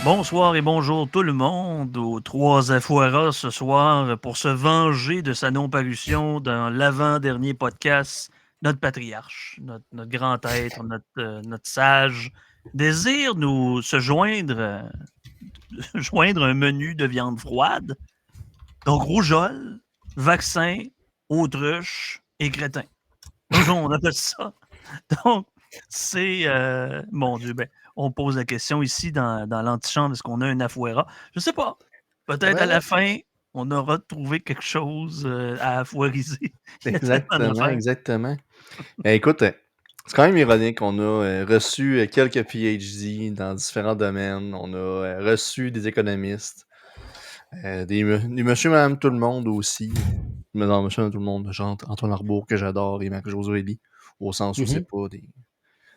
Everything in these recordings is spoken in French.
Bonsoir et bonjour tout le monde aux trois Afueras ce soir pour se venger de sa non-parution dans l'avant-dernier podcast. Notre patriarche, notre grand être, notre sage, désire nous se joindre, joindre un menu de viande froide. Donc, rougeole, vaccin, autruche et crétin. Bonjour, on appelle ça. Donc, c'est, mon Dieu, ben, on pose la question ici dans l'antichambre, est-ce qu'on a un Afuera? Je ne sais pas. Peut-être à Ouais, la fin, on aura trouvé quelque chose à afoueriser. Il y a tellement exactement, d'affaires. exactement. Écoute, c'est quand même ironique. On a reçu quelques PhD dans différents domaines. On a reçu des économistes, des monsieur, madame, tout le monde aussi. Mais non, monsieur, madame, tout le monde, genre Antoine Arbour, que j'adore, et Marc-José Ely, au sens où Mhm.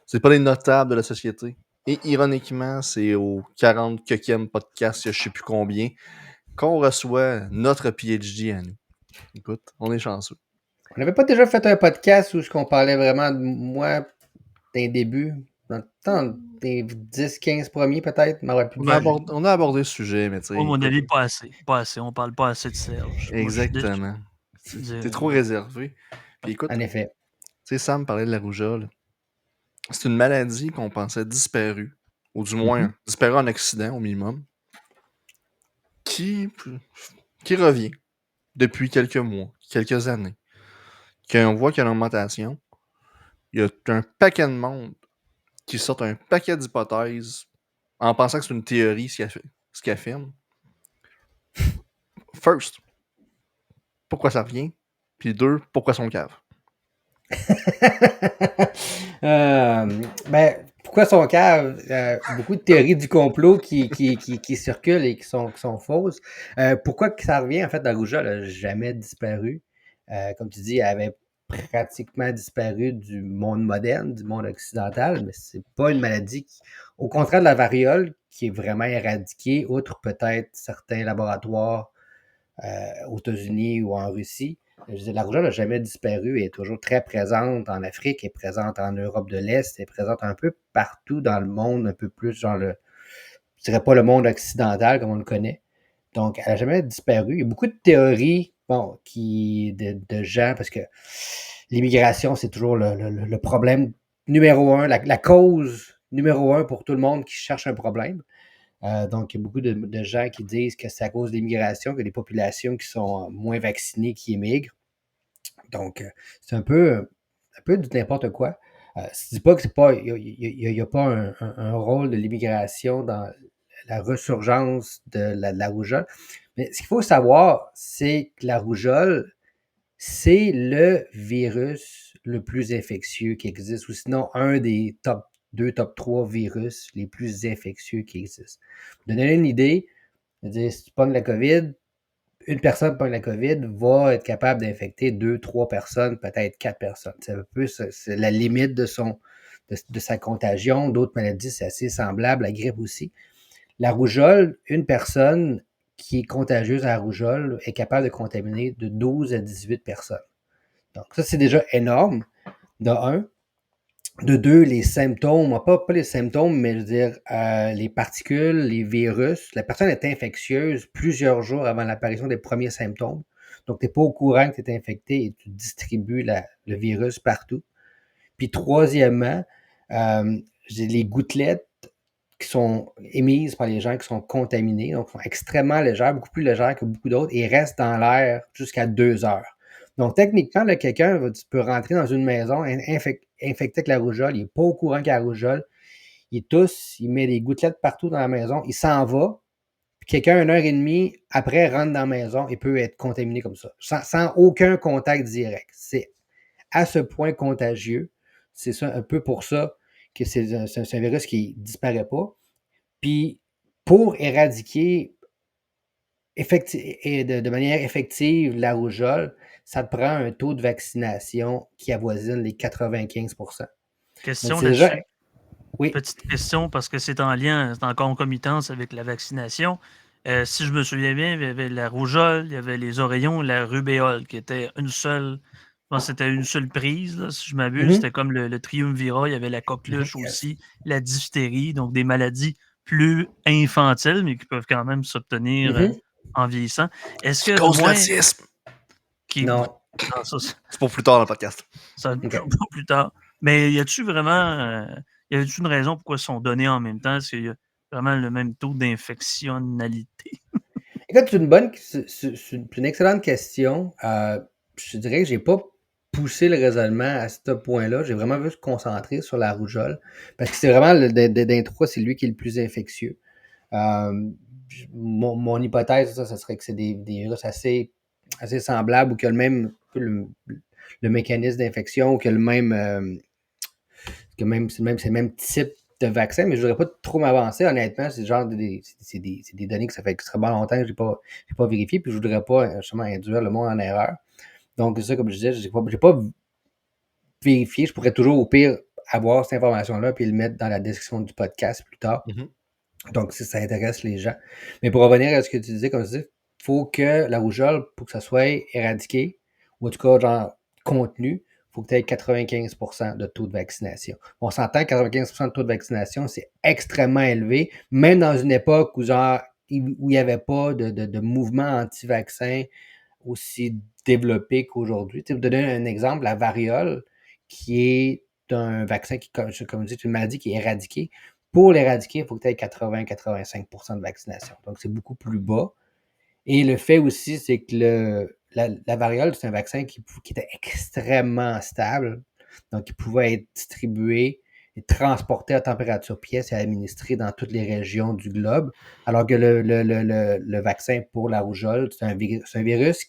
c'est pas des notables de la société. Et ironiquement, c'est au 40e podcast, je sais plus combien, qu'on reçoit notre PhD à nous. Écoute, on est chanceux. On n'avait pas déjà fait un podcast où on parlait vraiment de moi d'un début, dans des 10-15 premiers peut-être, je m'en rappelle plus bien. On a abordé le sujet, mais tu À sais, mon écoute, avis, pas assez. Pas assez. On parle pas assez de Serge. Moi, je suis déçu. exactement. T'es trop Ouais. réservé. Puis écoute, En tu effet. sais, Sam parlait de la rougeole. C'est une maladie qu'on pensait disparue, ou du moins Mhm. disparue en Occident au minimum, qui, qui revient depuis quelques mois, quelques années. Qu'on voit qu'il y a une augmentation. Il y a un paquet de monde qui sort un paquet d'hypothèses en pensant que c'est une théorie ce qu'il affirme. First, pourquoi ça revient? Puis deux, pourquoi son cave? Ben, pourquoi son cave? Beaucoup de théories du complot qui circulent et qui sont fausses. Pourquoi que ça revient? En fait, la rougeole n'a jamais disparu. Comme tu dis, elle avait pratiquement disparu du monde moderne, du monde occidental, mais c'est pas une maladie qui, au contraire de la variole, qui est vraiment éradiquée, outre peut-être certains laboratoires aux États-Unis ou en Russie. Je veux dire, la rougeole n'a jamais disparu, elle est toujours très présente en Afrique, elle est présente en Europe de l'Est, elle est présente un peu partout dans le monde, un peu plus dans je dirais pas le monde occidental comme on le connaît. Donc, elle n'a jamais disparu. Il y a beaucoup de théories, bon, de gens, parce que l'immigration, c'est toujours le problème numéro un, la cause numéro un pour tout le monde qui cherche un problème. Donc, il y a beaucoup de gens qui disent que c'est à cause de l'immigration, que les populations qui sont moins vaccinées qui émigrent. Donc, c'est un peu du n'importe quoi. Je dis pas que c'est pas, il y a pas un rôle de l'immigration dans la resurgence de la rougeole. Mais ce qu'il faut savoir, c'est que la rougeole, c'est le virus le plus infectieux qui existe, ou sinon un des top 2, top 3 virus les plus infectieux qui existent. Pour donner une idée, si tu pognes la COVID, une personne pogne la COVID va être capable d'infecter 2, 3 personnes, peut-être 4 personnes. C'est un peu c'est la limite de sa contagion. D'autres maladies, c'est assez semblable, la grippe aussi. La rougeole, une personne qui est contagieuse à la rougeole est capable de contaminer de 12 à 18 personnes. Donc, ça, c'est déjà énorme, de un. De deux, les symptômes, pas les symptômes, mais je veux dire, les particules, les virus. La personne est infectieuse plusieurs jours avant l'apparition des premiers symptômes. Donc, tu n'es pas au courant que tu es infecté et tu distribues le virus partout. Puis, troisièmement, les gouttelettes qui sont émises par les gens qui sont contaminés, donc sont extrêmement légères, beaucoup plus légères que beaucoup d'autres, et restent dans l'air jusqu'à 2 heures. Donc, techniquement, là, quelqu'un peut rentrer dans une maison infecté avec la rougeole, il n'est pas au courant qu'il y a la rougeole, il tousse, il met des gouttelettes partout dans la maison, il s'en va, puis quelqu'un, 1 heure et demie, après, rentre dans la maison et peut être contaminé comme ça, sans aucun contact direct. C'est à ce point contagieux. C'est ça, un peu pour ça que c'est un virus qui ne disparaît pas. Puis, pour éradiquer de manière effective la rougeole, ça te prend un taux de vaccination qui avoisine les 95%. Donc, Question c'est déjà... là-dessus. Oui. Petite question parce que c'est en lien, c'est en concomitance avec la vaccination. Si je me souviens bien, il y avait la rougeole, il y avait les oreillons, la rubéole, qui était une seule. Je pense que c'était une seule prise, là, si je m'abuse. Mhm. C'était comme le triumvirat. Il y avait la coqueluche Yes. aussi, la diphtérie, donc des maladies plus infantiles, mais qui peuvent quand même s'obtenir Mhm. en vieillissant. Est-ce Tu que de causes moins... l'autisme. Non. Non, ça, C'est pour plus tard dans le podcast. ça Ok. pas plus tard. Mais y a-tu vraiment... y a-tu une raison pourquoi ils sont donnés en même temps? Est-ce qu'il y a vraiment le même taux d'infectionnalité? Écoute, c'est une excellente question. Je dirais que j'ai pas poussé le raisonnement à ce point-là. J'ai vraiment vu se concentrer sur la rougeole. Parce que c'est vraiment, d'intro, c'est lui qui est le plus infectieux. Mon hypothèse, ça serait que c'est des virus assez semblables ou qui ont le mécanisme d'infection ou que c'est le même type de vaccin, mais je ne voudrais pas trop m'avancer. Honnêtement, c'est des données que ça fait extrêmement longtemps que je n'ai pas vérifié, puis je ne voudrais pas justement induire le monde en erreur. Donc, c'est ça, comme je disais, je n'ai pas vérifié. Je pourrais toujours, au pire, avoir cette information-là puis le mettre dans la description du podcast plus tard. Donc, si ça intéresse les gens. Mais pour revenir à ce que tu disais, comme tu dis, il faut que la rougeole, pour que ça soit éradiqué, ou en tout cas, genre, contenu, il faut que tu aies 95% de taux de vaccination. On s'entend que 95% de taux de vaccination, c'est extrêmement élevé, même dans une époque où, genre, où il n'y avait pas de mouvement anti-vaccin aussi développé qu'aujourd'hui. Tu sais, pour donner un exemple, la variole, qui est un vaccin qui, comme je dis, c'est une maladie qui est éradiquée. Pour l'éradiquer, il faut que tu aies 80-85% de vaccination. Donc, c'est beaucoup plus bas. Et le fait aussi, c'est que la variole, c'est un vaccin qui était extrêmement stable. Donc, il pouvait être distribué et transporté à température pièce et administré dans toutes les régions du globe. Alors que le vaccin pour la rougeole, c'est un virus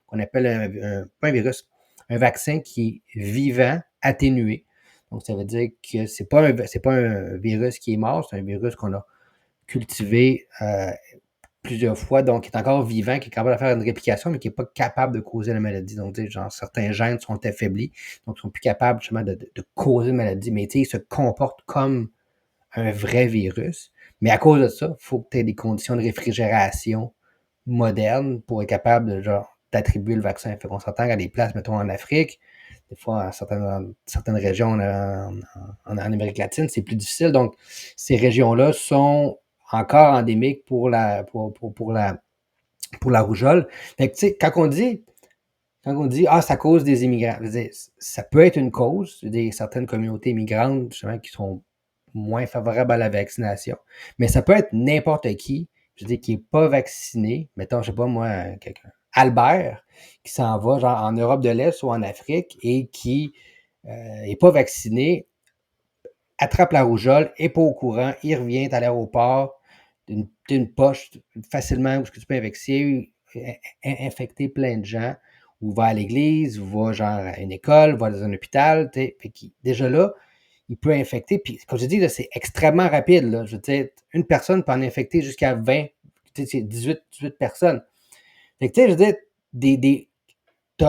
qu'on appelle pas un virus, un vaccin qui est vivant, atténué. Donc, ça veut dire que c'est pas un virus qui est mort, c'est un virus qu'on a cultivé plusieurs fois, donc qui est encore vivant, qui est capable de faire une réplication, mais qui n'est pas capable de causer la maladie. Donc, genre, certains gènes sont affaiblis, donc ils sont plus capables justement de causer une maladie, mais ils se comportent comme un vrai virus. Mais à cause de ça, il faut que tu aies des conditions de réfrigération modernes pour être capable de d'attribuer le vaccin. Fait qu'on s'entend à des places, mettons en Afrique, des fois dans certaines régions en Amérique latine, c'est plus difficile. Donc, ces régions-là sont encore endémiques pour la rougeole. Fait que, tu sais, quand on dit ça cause des immigrants, je veux dire, ça peut être une cause. Je veux dire, certaines communautés immigrantes, justement, qui sont moins favorables à la vaccination. Mais ça peut être n'importe qui, je veux dire, qui n'est pas vacciné. Mettons, je sais pas moi, quelqu'un. Albert, qui s'en va genre en Europe de l'Est ou en Afrique et qui n'est pas vacciné, attrape la rougeole, n'est pas au courant, il revient à l'aéroport, d'une poche facilement où tu peux infecter plein de gens, ou va à l'église, ou va genre à une école, va dans un hôpital, déjà là, il peut infecter, puis comme je dis, là, c'est extrêmement rapide, là. Je veux dire, une personne peut en infecter jusqu'à 20, 18 personnes. Fait que, tu sais, je veux dire,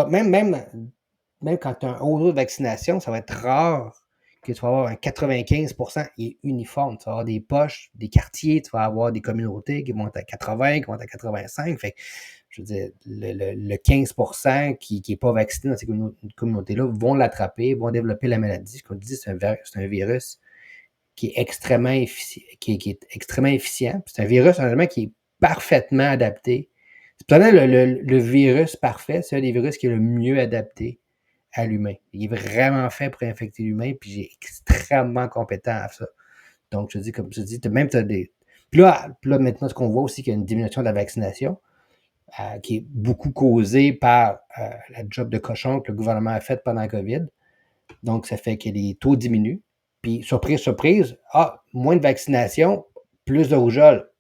même quand tu as un haut taux de vaccination, ça va être rare que tu vas avoir un 95% qui est uniforme. Tu vas avoir des poches, des quartiers, tu vas avoir des communautés qui vont être à 80, qui vont être à 85. Fait que, je veux dire, le 15% qui n'est pas vacciné dans ces communautés-là vont l'attraper, vont développer la maladie. Comme je dis, c'est un virus qui est extrêmement efficient. C'est un virus, honnêtement, qui est parfaitement adapté. C'est peut-être le virus parfait, c'est un des virus qui est le mieux adapté à l'humain. Il est vraiment fait pour infecter l'humain, puis il est extrêmement compétent à ça. Donc, je dis, comme je dis, même tu as des. Puis là, maintenant, ce qu'on voit aussi, qu'il y a une diminution de la vaccination, qui est beaucoup causée par la job de cochon que le gouvernement a faite pendant la COVID. Donc, ça fait que les taux diminuent. Puis, surprise, surprise, moins de vaccination, plus de rougeole.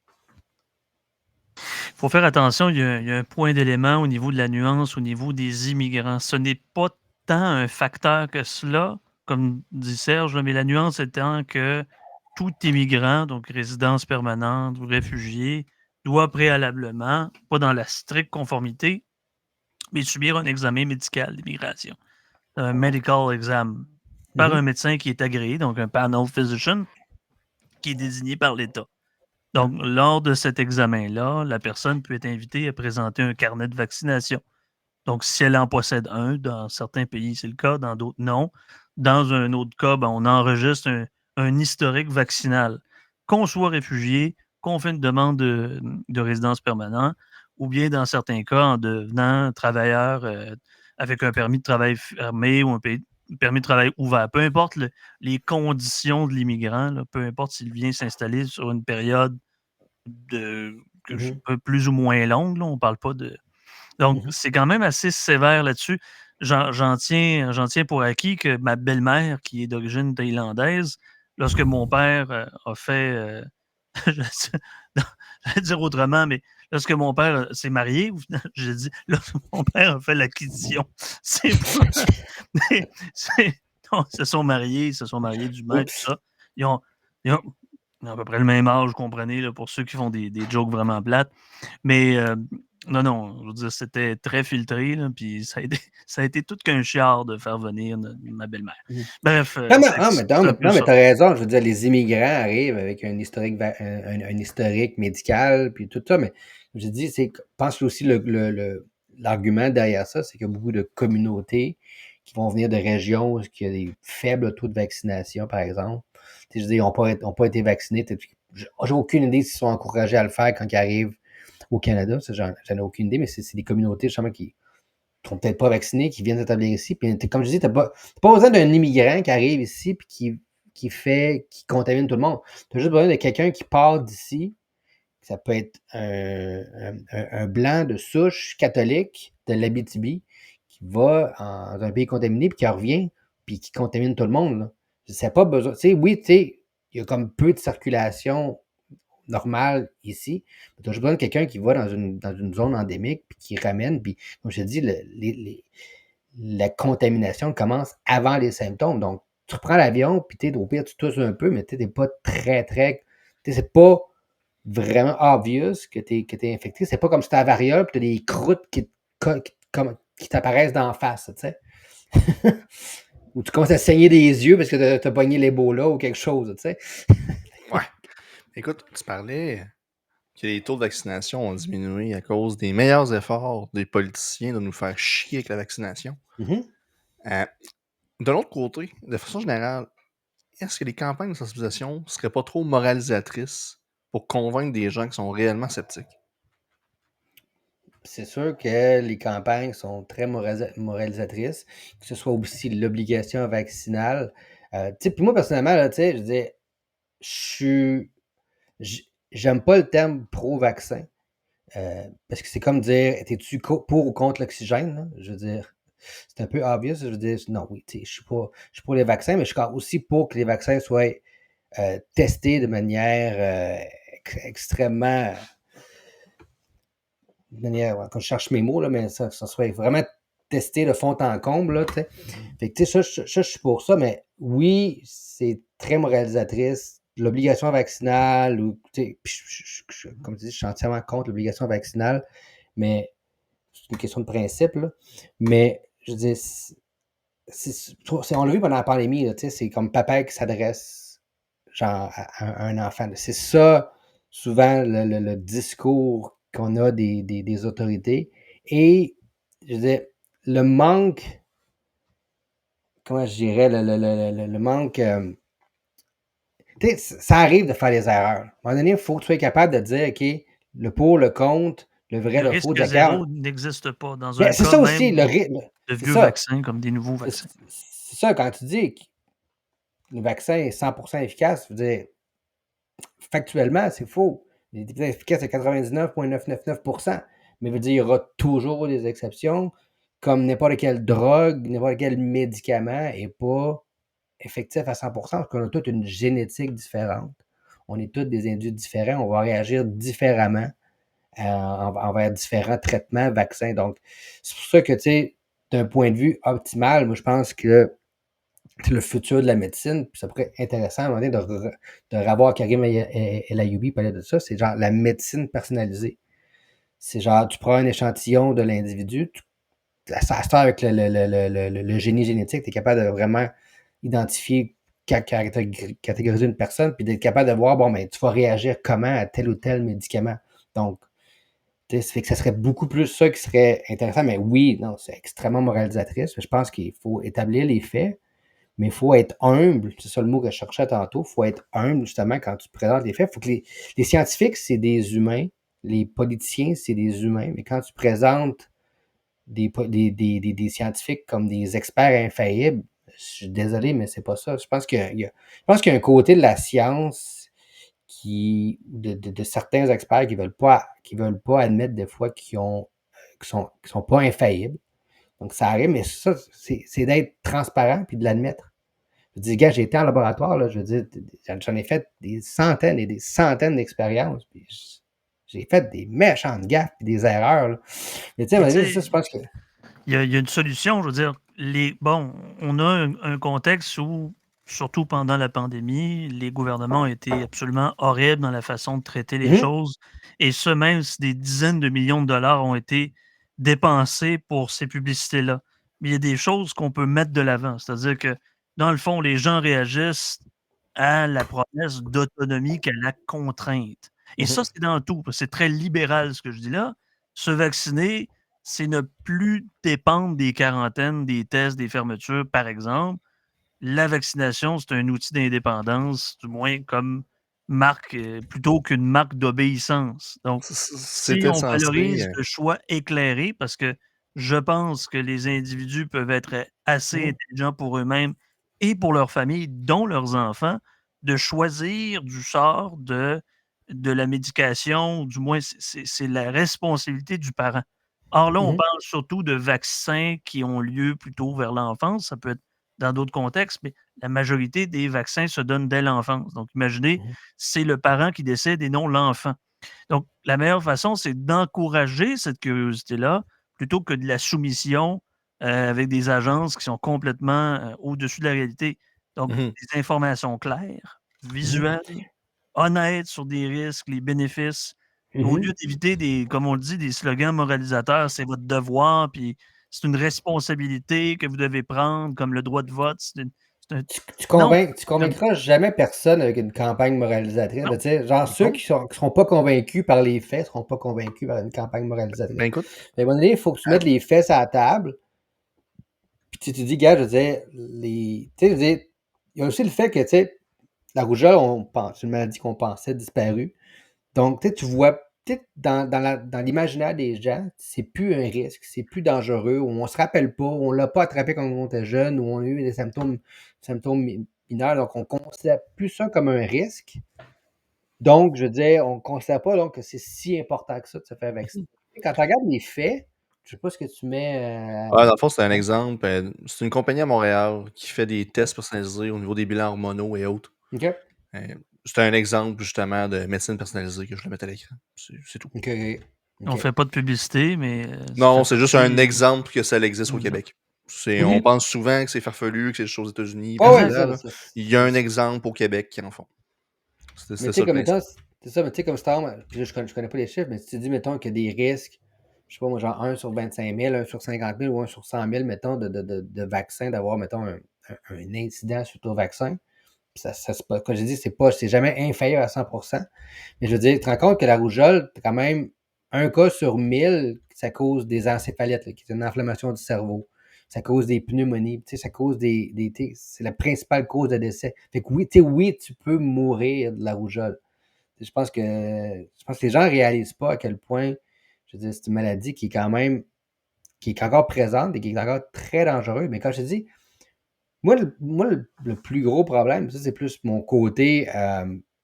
Il faut faire attention, il y a un point d'élément au niveau de la nuance, au niveau des immigrants. Ce n'est pas tant un facteur que cela, comme dit Serge, mais la nuance étant que tout immigrant, donc résidence permanente ou réfugié, doit préalablement, pas dans la stricte conformité, mais subir un examen médical d'immigration, un medical exam, par un médecin qui est agréé, donc un panel physician, qui est désigné par l'État. Donc, lors de cet examen-là, la personne peut être invitée à présenter un carnet de vaccination. Donc, si elle en possède un, dans certains pays, c'est le cas, dans d'autres, non. Dans un autre cas, on enregistre un historique vaccinal. qu'on soit réfugié, qu'on fait une demande de résidence permanente, ou bien dans certains cas, en devenant travailleur avec un permis de travail fermé ou un permis de travail ouvert. Peu importe les conditions de l'immigrant, là, peu importe s'il vient s'installer sur une période Mhm, plus ou moins longue, là, on ne parle pas de... Donc, mhm, c'est quand même assez sévère là-dessus. J'en tiens pour acquis que ma belle-mère, qui est d'origine thaïlandaise, lorsque mon père a fait... je non, j'allais dire autrement, mais lorsque mon père s'est marié, j'ai dit, lorsque mon père a fait l'acquisition, c'est pas... mais non, ils se sont mariés du même, tout Oups. ça. Ils ont, ils ont- ils ont à peu près le même âge, vous comprenez, là, pour ceux qui font des jokes vraiment plates. Mais non, je veux dire, c'était très filtré, là, puis ça a été tout qu'un chiard de faire venir ma belle-mère. Mhm. Bref, Non, mais, c'est un peu ça. t'as raison. Je veux dire, les immigrants arrivent avec un historique, un historique médical, puis tout ça, mais je dis, je pense que aussi l'argument derrière ça, c'est qu'il y a beaucoup de communautés qui vont venir de régions où il y a des faibles taux de vaccination, par exemple. Tu sais, je veux dire, ils n'ont pas été vaccinés. J'ai aucune idée s'ils sont encouragés à le faire quand ils arrivent au Canada. Ça, j'en ai aucune idée, mais c'est des communautés, justement, qui sont peut-être pas vaccinés, qui viennent s'établir ici. Puis, comme je dis, t'as pas besoin d'un immigrant qui arrive ici puis qui contamine tout le monde. Tu as juste besoin de quelqu'un qui part d'ici. Ça peut être un blanc de souche catholique de l'Abitibi qui va dans un pays contaminé puis qui revient puis qui contamine tout le monde. Là. C'est pas besoin. Tu sais, oui, tu sais, il y a comme peu de circulation normale ici. Tu as juste besoin de quelqu'un qui va dans une zone endémique puis qui ramène. Puis, comme je te dis, la contamination commence avant les symptômes. Donc, tu reprends l'avion, puis au pire, tu tousses un peu, mais tu n'es pas très, très. C'est pas vraiment obvious que tu es infecté. C'est pas comme si tu as la variole, puis tu as des croûtes qui t'apparaissent d'en face, tu sais. Ou tu commences à saigner des yeux parce que tu as pogné l'Ebola ou quelque chose, tu sais. Ouais. Écoute, tu parlais que les taux de vaccination ont diminué à cause des meilleurs efforts des politiciens de nous faire chier avec la vaccination. Mhm. Euh, de l'autre côté, de façon générale, est-ce que les campagnes de sensibilisation ne seraient pas trop moralisatrices pour convaincre des gens qui sont réellement sceptiques? C'est sûr que les campagnes sont très moralisatrices, que ce soit aussi l'obligation vaccinale. Tu sais, puis moi, personnellement, là, tu sais, je veux dire, je suis. J'aime pas le terme pro-vaccin. Parce que c'est comme dire, es-tu pour ou contre l'oxygène? Là? Je veux dire, c'est un peu obvious. Je veux dire, non, oui, tu sais, je suis pour les vaccins, mais je suis aussi pour que les vaccins soient testés de manière extrêmement. De manière, quand je cherche mes mots, là, mais ça soit vraiment testé de fond en comble. Là, tu sais. Fait que, tu sais, je suis pour ça, mais oui, c'est très moralisatrice. L'obligation vaccinale, ou, tu sais, puis comme tu dis, je suis entièrement contre l'obligation vaccinale, mais c'est une question de principe. Là. Mais je dis, on l'a vu pendant la pandémie, là, tu sais, c'est comme papa qui s'adresse genre à un enfant. C'est ça, souvent, le discours qu'on a des autorités. Et, je veux dire, le manque, comment je dirais, le manque, tu sais, ça arrive de faire des erreurs. À un moment donné, il faut que tu sois capable de dire, OK, le pour, le contre, le vrai, Le le faux, risque de la carte. zéro n'existe pas dans Ben, un c'est cas ça aussi, même de c'est vieux ça. vaccins comme des nouveaux vaccins. C'est ça, quand tu dis que le vaccin est 100% efficace, je veux dire, factuellement, c'est faux. Il est efficace à 99,999%. Mais je veux dire, il y aura toujours des exceptions, comme n'importe quelle drogue, n'importe quel médicament n'est pas effectif à 100%, parce qu'on a toute une génétique différente. On est tous des individus différents, on va réagir différemment envers différents traitements, vaccins. Donc, c'est pour ça que, tu sais, d'un point de vue optimal, moi, je pense que c'est le futur de la médecine, puis ça pourrait être intéressant à un moment donné de revoir Karim El Ayoubi parler de ça, c'est genre la médecine personnalisée. C'est genre, tu prends un échantillon de l'individu, ça se fait avec le génie génétique, tu es capable de vraiment identifier, catégoriser une personne, puis d'être capable de voir, bon, ben, tu vas réagir comment à tel ou tel médicament. Donc, ça fait que ça serait beaucoup plus ça qui serait intéressant, mais oui, non, c'est extrêmement moralisatrice. Je pense qu'il faut établir les faits, Mais il faut être humble, c'est ça le mot que je cherchais tantôt, il faut être humble justement quand tu présentes les faits. Faut que les scientifiques, c'est des humains, les politiciens, c'est des humains, mais quand tu présentes des scientifiques comme des experts infaillibles, je suis désolé, mais c'est pas ça. Je pense je pense qu'il y a un côté de la science de certains experts qui veulent pas admettre des fois qui sont pas infaillibles. Donc, ça arrive, mais ça, c'est d'être transparent puis de l'admettre. Je dis, gars, j'ai été en laboratoire, là, je veux dire, j'en ai fait des centaines et des centaines d'expériences, puis j'ai fait des méchantes gaffes puis des erreurs, là. Mais tu sais, ça, je pense que... Il y a une solution, je veux dire. On a un contexte où, surtout pendant la pandémie, les gouvernements ont été absolument horribles dans la façon de traiter les choses. Et ce, même si des dizaines de millions de dollars ont été dépensés pour ces publicités-là. Mais il y a des choses qu'on peut mettre de l'avant. C'est-à-dire que, dans le fond, les gens réagissent à la promesse d'autonomie qu'à la contrainte. Et ça, c'est dans tout. C'est très libéral ce que je dis là. Se vacciner, c'est ne plus dépendre des quarantaines, des tests, des fermetures, par exemple. La vaccination, c'est un outil d'indépendance, du moins comme marque, plutôt qu'une marque d'obéissance. Donc, si C'était on censé. valorise le choix éclairé, parce que je pense que les individus peuvent être assez intelligents pour eux-mêmes et pour leur famille, dont leurs enfants, de choisir du sort de la médication, ou du moins, c'est la responsabilité du parent. Or là, on parle surtout de vaccins qui ont lieu plutôt vers l'enfance. Ça peut être dans d'autres contextes, mais la majorité des vaccins se donnent dès l'enfance. Donc, imaginez, c'est le parent qui décède et non l'enfant. Donc, la meilleure façon, c'est d'encourager cette curiosité-là plutôt que de la soumission avec des agences qui sont complètement au-dessus de la réalité. Donc, des informations claires, visuelles, honnêtes sur des risques, les bénéfices, au lieu d'éviter comme on le dit, des slogans moralisateurs, c'est votre devoir, puis c'est une responsabilité que vous devez prendre, comme le droit de vote. Non, Tu convaincras jamais personne avec une campagne moralisatrice. non, Tu sais, genre, ceux qui seront pas convaincus par les faits seront pas convaincus par une campagne moralisatrice. Ben écoute, Mais à un moment donné, il faut que tu mettes les faits à la table. Puis tu dis, gars, je veux dire, tu sais, je veux dire, il y a aussi le fait que, tu sais, la rougeole, c'est une maladie qu'on pensait disparue. Donc, tu vois, peut-être dans l'imaginaire des gens, c'est plus un risque, c'est plus dangereux, où on se rappelle pas, on l'a pas attrapé quand on était jeune, où on a eu des symptômes mineurs, donc on considère plus ça comme un risque. Donc, je veux dire, on considère pas donc que c'est si important que ça de se faire vacciner. Quand tu regardes les faits, je sais pas ce que tu mets. dans le fond, c'est un exemple. C'est une compagnie à Montréal qui fait des tests personnalisés au niveau des bilans hormonaux et autres. OK. C'est un exemple justement de médecine personnalisée que je le mets à l'écran. C'est tout. OK. on fait pas de publicité, mais ça Non, fait c'est juste un partie exemple que ça existe au d'un exemple. Québec. On pense souvent que c'est farfelu, que c'est juste aux États-Unis, Oh, ouais, blablabla, là. Il y a un exemple au Québec qui en font. mais C'était tu ça sais, le comme principe. mettons, c'est ça, mais tu sais, comme Star, puis là, je connais pas les chiffres, mais si tu dis, mettons, qu'il y a des risques, je sais pas, moi, genre 1 sur 25 000, 1 sur 50 000 ou 1 sur 100 000, mettons, de vaccins, d'avoir, mettons, un incident suite au vaccin. Puis comme j'ai dit, c'est jamais infaillible à 100%. Mais je veux dire, tu te rends compte que la rougeole, t'as quand même un cas sur 1000, ça cause des encéphalite, là, qui est une inflammation du cerveau. Ça cause des pneumonies, tu sais, ça cause c'est la principale cause de décès. Fait que oui, tu sais, oui, tu peux mourir de la rougeole. Je pense que les gens ne réalisent pas à quel point, je veux dire, c'est une maladie qui est encore présente et qui est encore très dangereuse. Mais comme je te dis, le plus gros problème, ça, c'est plus mon côté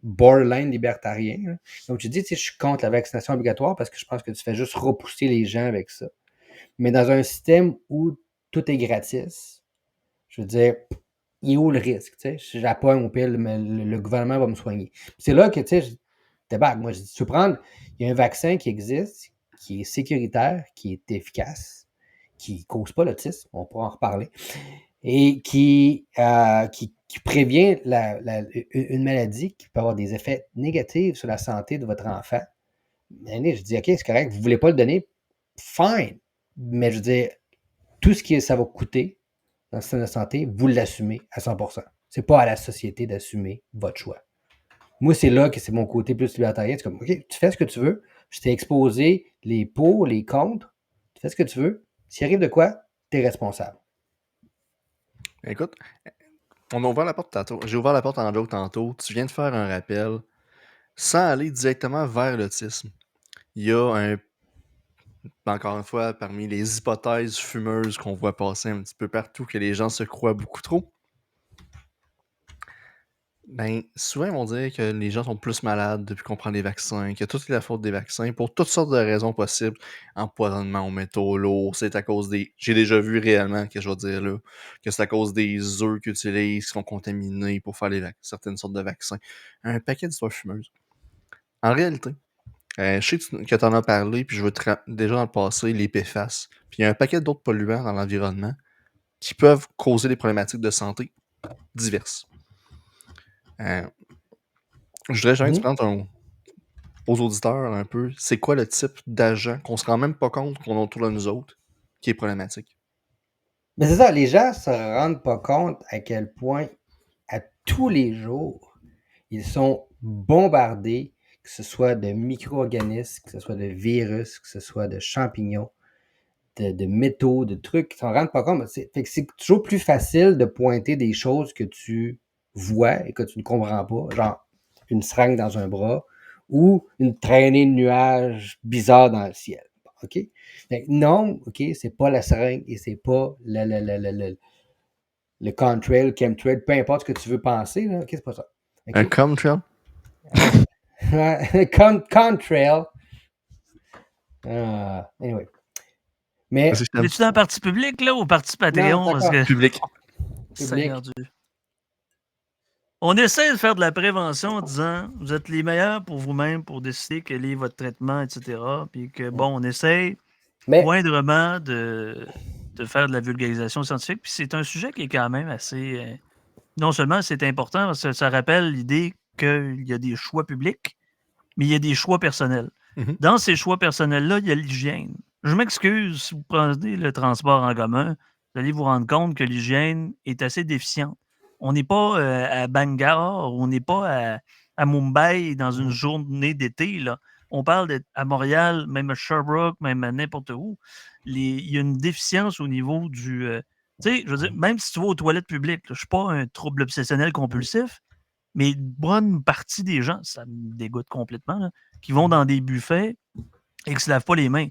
borderline libertarien, là. Donc, tu dis, tu sais, je suis contre la vaccination obligatoire parce que je pense que tu fais juste repousser les gens avec ça. Mais dans un système où tout est gratis, je veux dire, il est où le risque? Tu sais? Si j'appogne au pire, le gouvernement va me soigner. C'est là que, tu sais, je débarque. Moi, je dis, tu peux prendre, il y a un vaccin qui existe, qui est sécuritaire, qui est efficace, qui ne cause pas l'autisme, on pourra en reparler, et qui prévient une maladie qui peut avoir des effets négatifs sur la santé de votre enfant. Mais je dis, OK, c'est correct, vous ne voulez pas le donner, fine. Mais je veux dire, tout ce que ça va coûter dans le système de santé, vous l'assumez à 100%. C'est pas à la société d'assumer votre choix. Moi, c'est là que c'est mon côté plus libertarien. C'est comme, OK, tu fais ce que tu veux. Je t'ai exposé les pour, les contre. Tu fais ce que tu veux. S'il arrive de quoi, tu es responsable. Écoute, On a ouvert la porte tantôt. J'ai ouvert la porte en joke tantôt. Tu viens de faire un rappel sans aller directement vers l'autisme. Il y a encore une fois, parmi les hypothèses fumeuses qu'on voit passer un petit peu partout, que les gens se croient beaucoup trop. Ben, souvent, ils vont dire que les gens sont plus malades depuis qu'on prend des vaccins, que tout est la faute des vaccins, pour toutes sortes de raisons possibles. Empoisonnement aux métaux lourds, c'est à cause des... J'ai déjà vu réellement, que je vais dire là, que c'est à cause des œufs qu'ils utilisent, qui sont contaminés pour faire certaines sortes de vaccins. Un paquet d'histoires fumeuses. En réalité, je sais que tu en as parlé, puis je veux déjà dans le passé, les PFAS. Puis il y a un paquet d'autres polluants dans l'environnement qui peuvent causer des problématiques de santé diverses. Je voudrais jamais que tu prennes aux auditeurs un peu, c'est quoi le type d'agent qu'on se rend même pas compte qu'on a autour de nous autres qui est problématique. Mais c'est ça, les gens se rendent pas compte à quel point, à tous les jours, ils sont bombardés, que ce soit de micro-organismes, que ce soit de virus, que ce soit de champignons, de métaux, de trucs, ils s'en rendent pas compte. Fait que c'est toujours plus facile de pointer des choses que tu vois et que tu ne comprends pas, genre une seringue dans un bras ou une traînée de nuages bizarre dans le ciel. OK? Fait que non, OK, c'est pas la seringue et c'est pas le contrail, chemtrail, peu importe ce que tu veux penser, là, OK, c'est pas ça. OK? Un chemtrail? Contrail. Anyway. Mais, Es-tu dans le parti public, là, ou parti non, Patreon? Parce d'accord, que, Public. public. Seigneur Dieu. On essaie de faire de la prévention en disant vous êtes les meilleurs pour vous-même pour décider quel est votre traitement, etc. Puis que, bon, on essaie Mais, moindrement de faire de la vulgarisation scientifique. Puis c'est un sujet qui est quand même assez. Non seulement c'est important, parce que ça rappelle l'idée qu'il y a des choix publics, mais il y a des choix personnels. Mhm. Dans ces choix personnels-là, il y a l'hygiène. Je m'excuse, si vous prenez le transport en commun, vous allez vous rendre compte que l'hygiène est assez déficiente. On n'est pas à Bangalore, on n'est pas à Mumbai dans une journée d'été. Là. On parle d'être à Montréal, même à Sherbrooke, même à n'importe où. Il y a une déficience au niveau du. Tu sais, je veux dire, même si tu vas aux toilettes publiques, là, je ne suis pas un trouble obsessionnel compulsif, mais une bonne partie des gens, ça me dégoûte complètement, là, qui vont dans des buffets et qui ne se lavent pas les mains.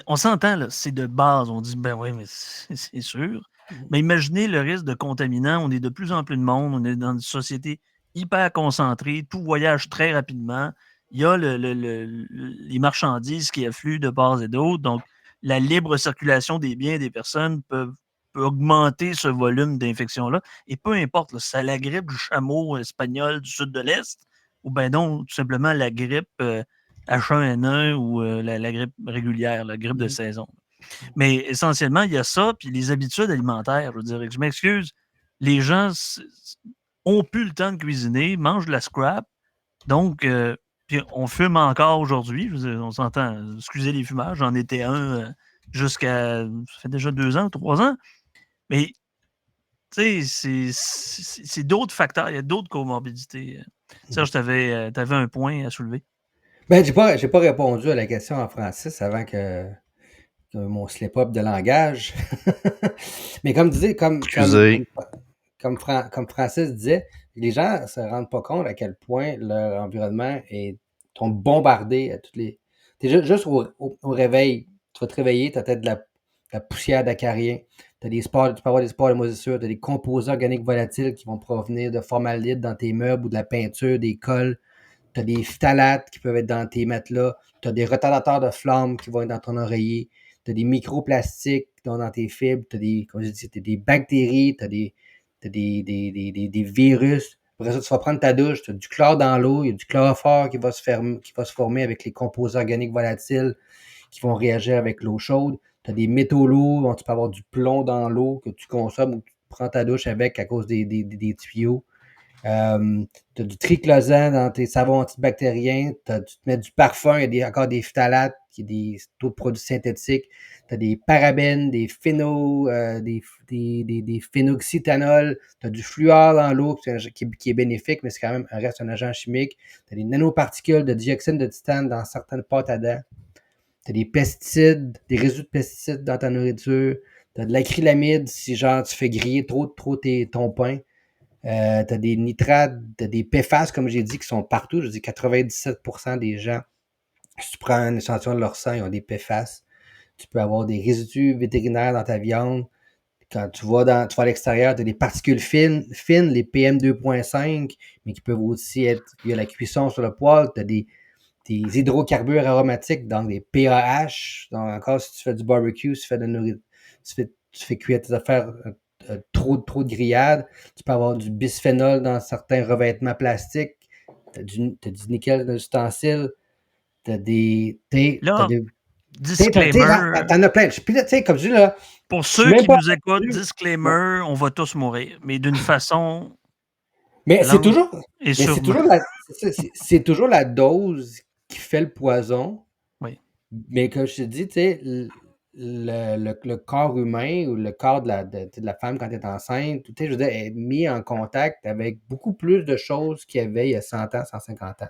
On s'entend, là, c'est de base. On dit, ben oui, mais c'est sûr. Mais imaginez le risque de contaminants. On est de plus en plus de monde. On est dans une société hyper concentrée. Tout voyage très rapidement. Il y a les marchandises qui affluent de part et d'autre. Donc, la libre circulation des biens et des personnes peut augmenter ce volume d'infection-là. Et peu importe, là, si c'est la grippe du chameau espagnol du sud de l'Est, ou bien non, tout simplement la grippe H1N1 ou la grippe régulière, la grippe de saison. Mais essentiellement, il y a ça, puis les habitudes alimentaires. Je veux dire, je m'excuse, les gens ont plus le temps de cuisiner, mangent de la scrap, donc puis on fume encore aujourd'hui. On s'entend, excusez les fumages, j'en étais un jusqu'à, ça fait déjà 2 ans, 3 ans, mais tu sais, c'est d'autres facteurs, il y a d'autres comorbidités. Serge, tu avais un point à soulever. ben, j'ai pas répondu à la question en Francis avant que mon slip-up de langage. Mais comme disait, Excusez. comme Francis disait, les gens ne se rendent pas compte à quel point leur environnement sont bombardés à toutes les. T'es juste au réveil, tu vas te réveiller, tu as peut-être de la poussière d'acarien, tu peux avoir des spores de moisissure, tu as des composés organiques volatiles qui vont provenir de formaldéhyde dans tes meubles ou de la peinture, des colles, tu as des phtalates qui peuvent être dans tes matelas, tu as des retardateurs de flammes qui vont être dans ton oreiller, tu as des microplastiques qui sont dans tes fibres, tu as comme je dis, des bactéries, tu as des virus. Après ça, tu vas prendre ta douche, tu as du chlore dans l'eau, il y a du chlorophyre qui va se former avec les composés organiques volatiles qui vont réagir avec l'eau chaude. Tu as des métaux lourds, tu peux avoir du plomb dans l'eau que tu consommes ou que tu prends ta douche avec à cause des tuyaux. Tu as du triclosan dans tes savons antibactériens, tu te mets du parfum, il y a encore des phtalates, qui des taux de produits synthétiques, tu as des parabènes, des des phénoxyéthanol, tu as du fluor dans l'eau qui est bénéfique, mais c'est quand même reste un agent chimique. Tu as des nanoparticules de dioxyde de titane dans certaines pâtes à dents. Tu as des pesticides, des résidus de pesticides dans ta nourriture. Tu as de l'acrylamide si genre tu fais griller trop ton pain. T'as des nitrates, t'as des PFAS, comme j'ai dit, qui sont partout. Je dis 97% des gens, si tu prends un échantillon de leur sang, ils ont des PFAS. Tu peux avoir des résidus vétérinaires dans ta viande. Quand tu vas à l'extérieur, tu as des particules fines, les PM2.5, mais qui peuvent aussi être via la cuisson sur le poêle. Tu as des hydrocarbures aromatiques, donc des PAH. Donc, encore, si tu fais du barbecue, si tu fais de nourriture, tu fais cuire tes affaires trop de grillades, tu peux avoir du bisphénol dans certains revêtements plastiques, tu as du nickel dans l'ustensile, tu as des. Là, T'en disclaimer, as plein. Puis là, tu sais, comme je dis, là, pour je suis ceux même qui pas nous écoutent, rendu. Ouais. disclaimer, on va tous mourir, mais d'une façon Mais c'est lente toujours, et mais c'est sûrement. toujours c'est toujours la dose qui fait le poison. Oui. Mais comme je te dis, tu sais, le corps humain ou le corps de la femme quand elle est enceinte, tu sais, je veux dire, est mis en contact avec beaucoup plus de choses qu'il y avait il y a 100 ans, 150 ans.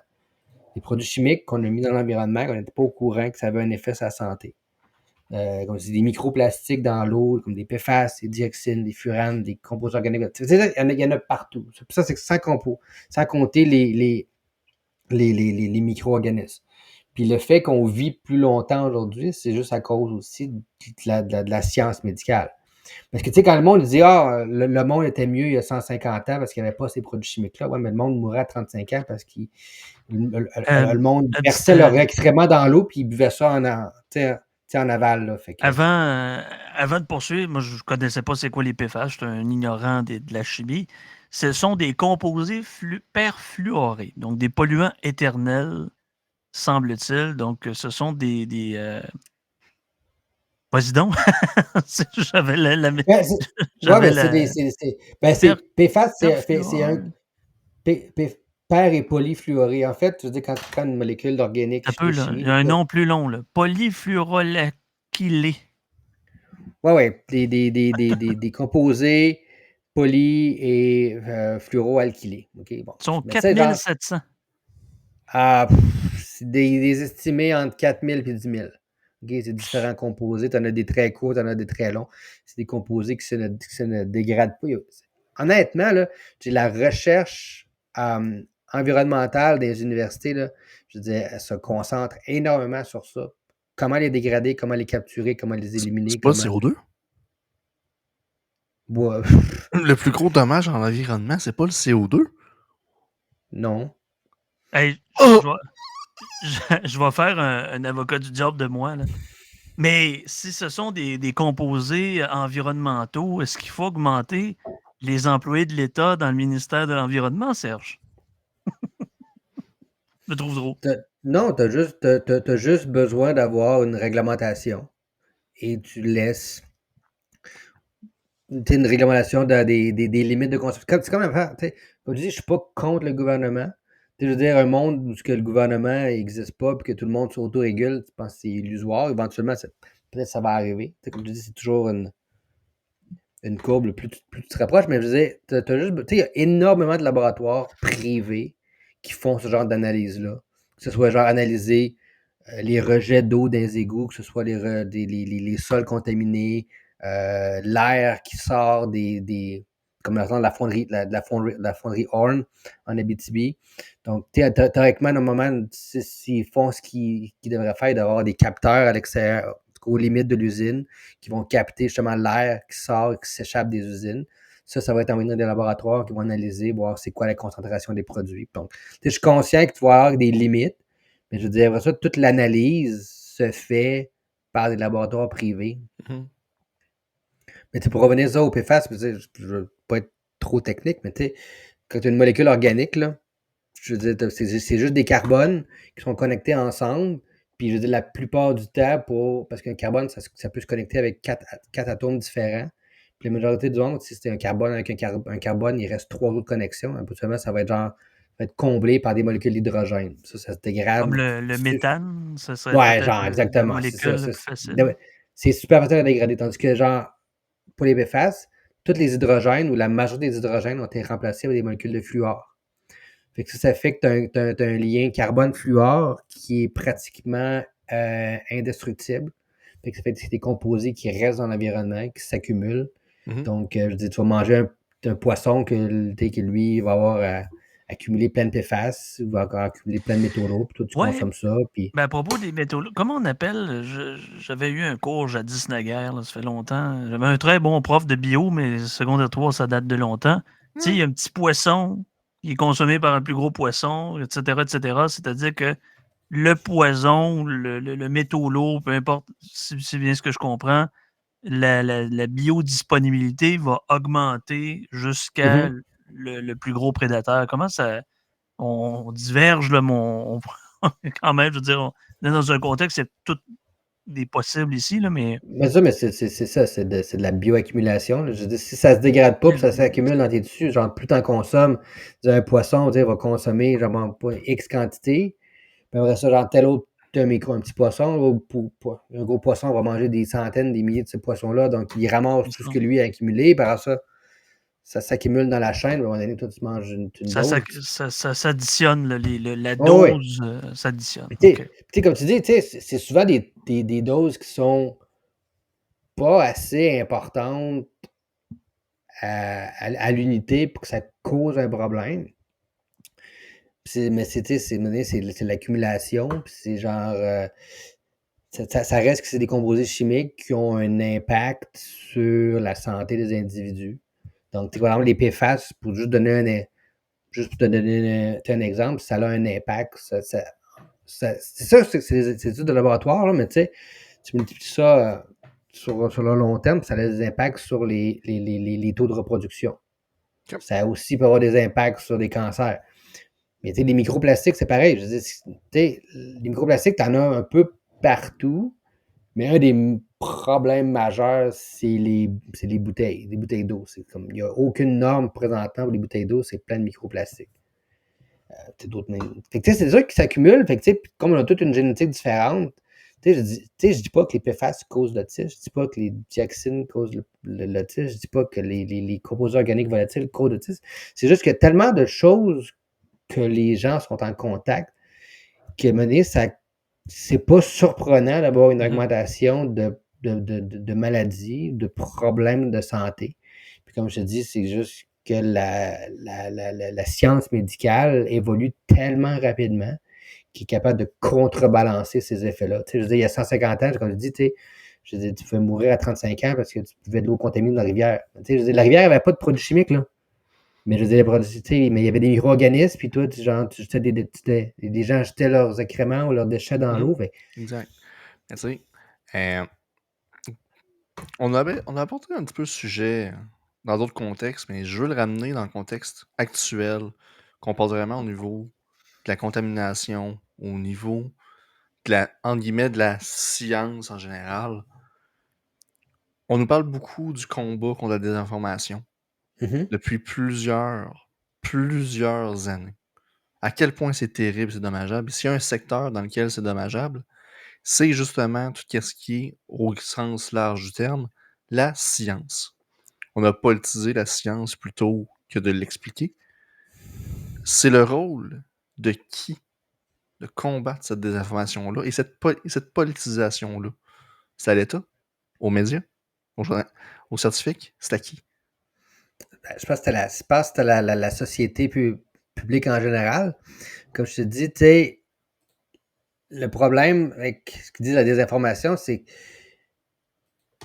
Des produits chimiques qu'on a mis dans l'environnement, qu'on n'était pas au courant que ça avait un effet sur la santé. Comme je dis, des microplastiques dans l'eau, comme des PFAS, des dioxines, des furanes, des composés organiques. Tu sais, il y en a partout. Ça, c'est sans compter les micro-organismes. Puis le fait qu'on vit plus longtemps aujourd'hui, c'est juste à cause aussi de la science médicale. Parce que, tu sais, quand le monde dit, le monde était mieux il y a 150 ans parce qu'il n'y avait pas ces produits chimiques-là, ouais, mais le monde mourait à 35 ans parce que le monde versait leur excrément dans l'eau puis ils buvaient ça en aval. Là, fait que... Avant de poursuivre, moi, je ne connaissais pas c'est quoi les PFAS, je suis un ignorant de la chimie. Ce sont des composés perfluorés, donc des polluants éternels, semble-t-il. Donc, ce sont vas-y donc. J'avais la... Ouais, J'avais mais la... c'est PFAS, c'est un perfluoré. per et polyfluoré. En fait, tu dis quand tu prends une molécule Un d'organique peu, de là. chimie, Il y a un nom plus long, là. Polyfluorolactylé. ouais, des composés poly et fluoroalkylés. OK, bon. Ils sont Mais tu sais, genre, 4700. c'est des estimés entre 4000 et 10 000. OK, c'est différents composés. Tu en as des très courts, tu en as des très longs. C'est des composés qui se ne dégradent pas. Honnêtement, là, la recherche environnementale des universités, là, je veux dire, elle se concentre énormément sur ça. Comment les dégrader, comment les capturer, comment les éliminer, C'est pas le comment. CO2? Ouais, Le plus gros dommage en environnement, c'est pas le CO2? non. Hey, Oh! je vais faire un avocat du diable de moi, là. Mais si ce sont des composés environnementaux, est-ce qu'il faut augmenter les employés de l'État dans le ministère de l'Environnement, Serge? Je le trouve drôle. Non, t'as juste besoin d'avoir une réglementation et tu laisses une réglementation des limites de consommation. C'est comme une affaire, tu sais, comme je dis, je suis pas contre le gouvernement. Tu sais, je veux dire, un monde où que le gouvernement n'existe pas et que tout le monde s'auto-régule, je pense que c'est illusoire. Éventuellement, peut-être ça va arriver. Tu sais, comme je dis, c'est toujours une courbe, plus tu te rapproches, mais je veux dire, t'as juste, tu sais, il y a énormément de laboratoires privés qui font ce genre d'analyse-là. Que ce soit genre analyser les rejets d'eau dans les égouts, que ce soit les sols contaminés, l'air qui sort comme par exemple la fonderie Horn en Abitibi. Donc, théoriquement, normalement, s'ils font ce qu'ils devraient faire, d'avoir des capteurs à l'extérieur, aux limites de l'usine, qui vont capter justement l'air qui sort et qui s'échappe des usines. Ça va être envoyé dans des laboratoires qui vont analyser, voir c'est quoi la concentration des produits. Donc, je suis conscient qu'il va y avoir des limites, mais je veux dire, après ça, toute l'analyse se fait par des laboratoires privés. Mhm. Mais pour revenir ça au PFAS, je ne veux pas être trop technique, mais quand tu as une molécule organique, là, je veux dire, c'est juste des carbones qui sont connectés ensemble. Puis je veux dire, la plupart du temps, parce qu'un carbone, ça peut se connecter avec quatre atomes différents. Puis la majorité du monde, si c'est un carbone avec un carbone, il reste 3 autres connexions. Habituellement, ça va être comblé par des molécules d'hydrogène. Ça se Comme dégrade. le méthane, ce serait Ouais, peut-être genre, la exactement. C'est ça. molécule la plus facile. C'est super facile à dégrader. Tandis que, genre, pour les PFAS, tous les hydrogènes ou la majorité des hydrogènes ont été remplacés par des molécules de fluor. Fait que ça fait que tu as un lien carbone-fluor qui est pratiquement indestructible. Fait que ça fait que c'est des composés qui restent dans l'environnement, qui s'accumulent. Mhm. Donc, je dis, tu vas manger un poisson que lui va avoir accumulé plein de PFAS, va encore accumuler plein de métaux lourds, puis toi, tu Ouais, consommes ça, puis... à propos des métaux, comment on appelle? J'avais eu un cours jadis naguère, là, ça fait longtemps. J'avais un très bon prof de bio, mais secondaire 3, ça date de longtemps. Tu sais, il y a un petit poisson qui est consommé par un plus gros poisson, etc., etc. C'est-à-dire que le poison, le métaux lourd, peu importe, si c'est bien ce que je comprends, la biodisponibilité va augmenter jusqu'à Mhm. le plus gros prédateur. Comment ça... On diverge, là, quand même, je veux dire, on est dans un contexte, c'est tout des possibles ici, là, mais... Mais c'est ça, c'est de la bioaccumulation, là. Je veux dire, si ça se dégrade pas, puis ça s'accumule dans tes tissus, genre plus t'en consommes, un poisson, on va consommer genre pas X quantité, puis après ça, genre tel autre un petit poisson, un gros poisson va manger des centaines, des milliers de ces poissons-là, donc il ramasse tout ce que lui a accumulé, puis après ça s'accumule dans la chaîne, à un moment donné, toi tu manges une dose. Ça s'additionne, là, la Oh, ouais. dose s'additionne. Puis OK. comme tu dis, c'est souvent des doses qui sont pas assez importantes à l'unité pour que ça cause un problème. Mais c'est l'accumulation, puis c'est genre... ça reste que c'est des composés chimiques qui ont un impact sur la santé des individus. Donc, par exemple, les PFAS, pour juste juste pour te donner un exemple, ça a un impact. C'est ça, c'est des études de laboratoire, là, mais tu sais, tu multiplies ça sur le long terme, ça a des impacts sur les taux de reproduction. Ok. Ça aussi peut avoir des impacts sur des cancers. Mais tu sais, les microplastiques, c'est pareil. Je veux dire, tu sais, les microplastiques, tu en as un peu partout, mais un des problèmes majeurs, c'est les bouteilles d'eau. C'est comme, il n'y a aucune norme présentement pour les bouteilles d'eau, c'est plein de microplastiques. Fait que, c'est ça qui s'accumule. Fait que, comme on a toute une génétique différente, je dis pas que les PFAS causent l'autisme, je dis pas que les dioxines causent l'autisme, je dis pas que les composés organiques volatiles causent l'autisme. C'est juste qu'il y a tellement de choses que les gens sont en contact que, à un moment donné, c'est pas surprenant d'avoir une augmentation de maladies, de problèmes de santé. Puis comme je te dis, c'est juste que la science médicale évolue tellement rapidement qu'il est capable de contrebalancer ces effets-là. Je veux dire, il y a 150 ans, comme je dis, je veux dire, tu pouvais mourir à 35 ans parce que tu buvais de l'eau contaminée dans la rivière. Je veux dire, la rivière n'avait pas de produits chimiques, là. Mais je veux dire, mais il y avait des micro-organismes, puis toi, les gens jetaient leurs excréments ou leurs déchets dans l'eau. Exact. Mais tu sais, on a apporté un petit peu le sujet dans d'autres contextes, mais je veux le ramener dans le contexte actuel, qu'on parle vraiment au niveau de la contamination, au niveau de entre guillemets, de la science en général. On nous parle beaucoup du combat contre la désinformation Mhm. depuis plusieurs années. À quel point c'est terrible, c'est dommageable. S'il y a un secteur dans lequel c'est dommageable, c'est justement tout ce qui est, au sens large du terme, la science. On a politisé la science plutôt que de l'expliquer. C'est le rôle de qui de combattre cette désinformation-là et cette politisation-là. C'est à l'État, aux médias, aux scientifiques, c'est à qui? Je pense que c'était la société publique en général. Comme je te dis, tu sais, le problème avec ce qu'ils disent la désinformation, c'est que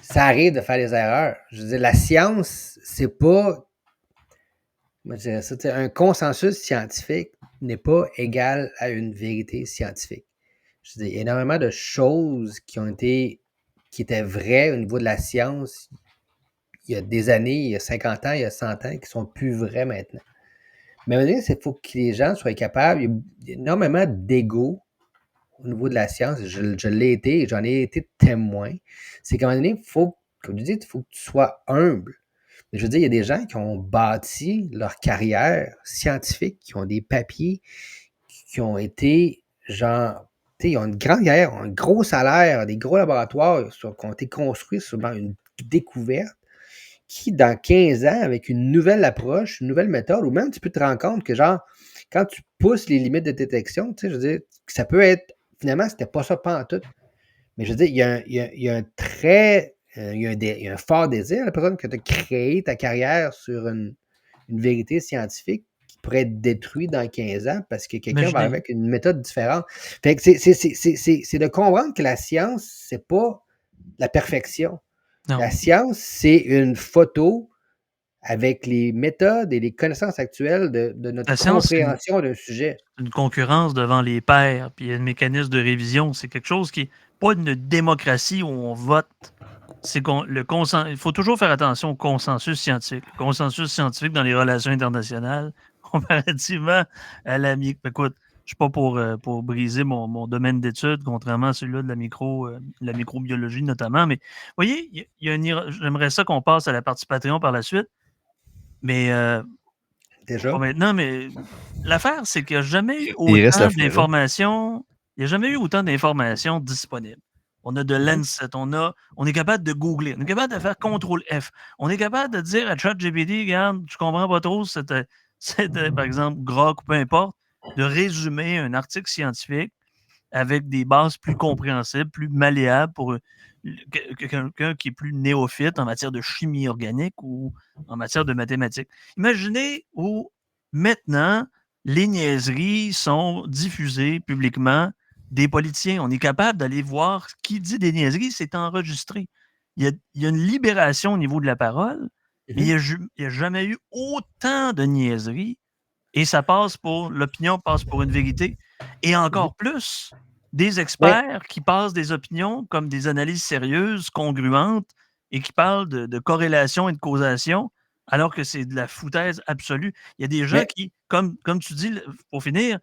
ça arrive de faire des erreurs. Je veux dire, la science, c'est pas... Moi, je dirais ça, un consensus scientifique n'est pas égal à une vérité scientifique. Je veux dire, il y a énormément de choses qui étaient vraies au niveau de la science il y a des années, il y a 50 ans, il y a 100 ans, qui sont plus vraies maintenant. Mais à un moment donné, il faut que les gens soient capables. Il y a énormément d'ego au niveau de la science. Je l'ai été, j'en ai été témoin. C'est qu'à un moment donné, comme tu dis, il faut que tu sois humble. Mais je veux dire, il y a des gens qui ont bâti leur carrière scientifique, qui ont des papiers, qui ont été, genre, tu sais, ils ont une grande carrière, un gros salaire, des gros laboratoires qui ont été construits sur une découverte qui, dans 15 ans, avec une nouvelle approche, une nouvelle méthode, ou même tu peux te rendre compte que, genre, quand tu pousses les limites de détection, tu sais, je veux dire, ça peut être, finalement, c'était pas ça pantoute. Mais je veux dire, il y a un fort désir, la personne, que tu as créé ta carrière sur une vérité scientifique qui pourrait être détruite dans 15 ans parce que quelqu'un va arriver Imaginez. avec une méthode différente. Fait que c'est de comprendre que la science, c'est pas la perfection. Non. La science, c'est une photo avec les méthodes et les connaissances actuelles de notre La science, c'est compréhension d'un sujet. une concurrence devant les pairs, puis il y a un mécanisme de révision. C'est quelque chose qui n'est pas une démocratie où on vote. C'est il faut toujours faire attention au consensus scientifique. Le consensus scientifique dans les relations internationales, comparativement à la écoute, je ne suis pas pour briser mon domaine d'études, contrairement à celui-là de la microbiologie notamment. Mais vous voyez, j'aimerais ça qu'on passe à la partie Patreon par la suite. Mais Déjà. pas maintenant, mais l'affaire, c'est qu'il n'y a jamais eu Il reste la autant fleur. d'informations. Il n'y a jamais eu autant d'informations disponibles. On a de Lancet, on est capable de googler, on est capable de faire CTRL-F, on est capable de dire à ChatGPT, regarde, je comprends pas trop, c'était par exemple Grok ou peu importe, de résumer un article scientifique avec des bases plus compréhensibles, plus malléables pour quelqu'un qui est plus néophyte en matière de chimie organique ou en matière de mathématiques. Imaginez où maintenant les niaiseries sont diffusées publiquement des politiciens. On est capable d'aller voir qui dit des niaiseries, c'est enregistré. Il y a une libération au niveau de la parole, mais il n'y a jamais eu autant de niaiseries et l'opinion passe pour une vérité. Et encore plus, des experts qui passent des opinions comme des analyses sérieuses, congruentes, et qui parlent de corrélation et de causation, alors que c'est de la foutaise absolue. Il y a des gens qui, comme tu dis, pour finir,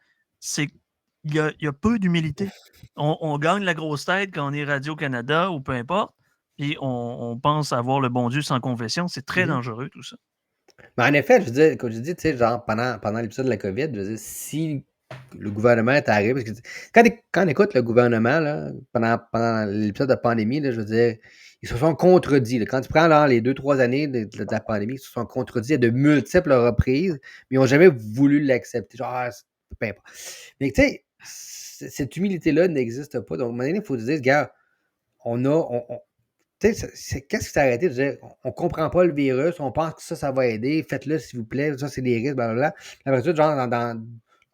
il y a peu d'humilité. On gagne la grosse tête quand on est Radio-Canada ou peu importe, puis on pense avoir le bon Dieu sans confession. C'est très dangereux, tout ça. Mais en effet, je veux dire, comme je dis, tu sais, genre pendant l'épisode de la COVID, je veux dire, si le gouvernement est arrivé, parce que quand on écoute le gouvernement, là, pendant l'épisode de pandémie, là, je veux dire, ils se sont contredits. Là. Quand tu prends là, les 2-3 années de la pandémie, ils se sont contredits à de multiples reprises, mais ils n'ont jamais voulu l'accepter. Genre, peu importe. Mais tu sais, cette humilité-là n'existe pas. Donc, à un moment donné, il faut se dire, gars, qu'est-ce qui s'est arrêté de dire on comprend pas le virus, on pense que ça va aider, faites-le s'il vous plaît, ça c'est des risques, blablabla. Après ça, genre dans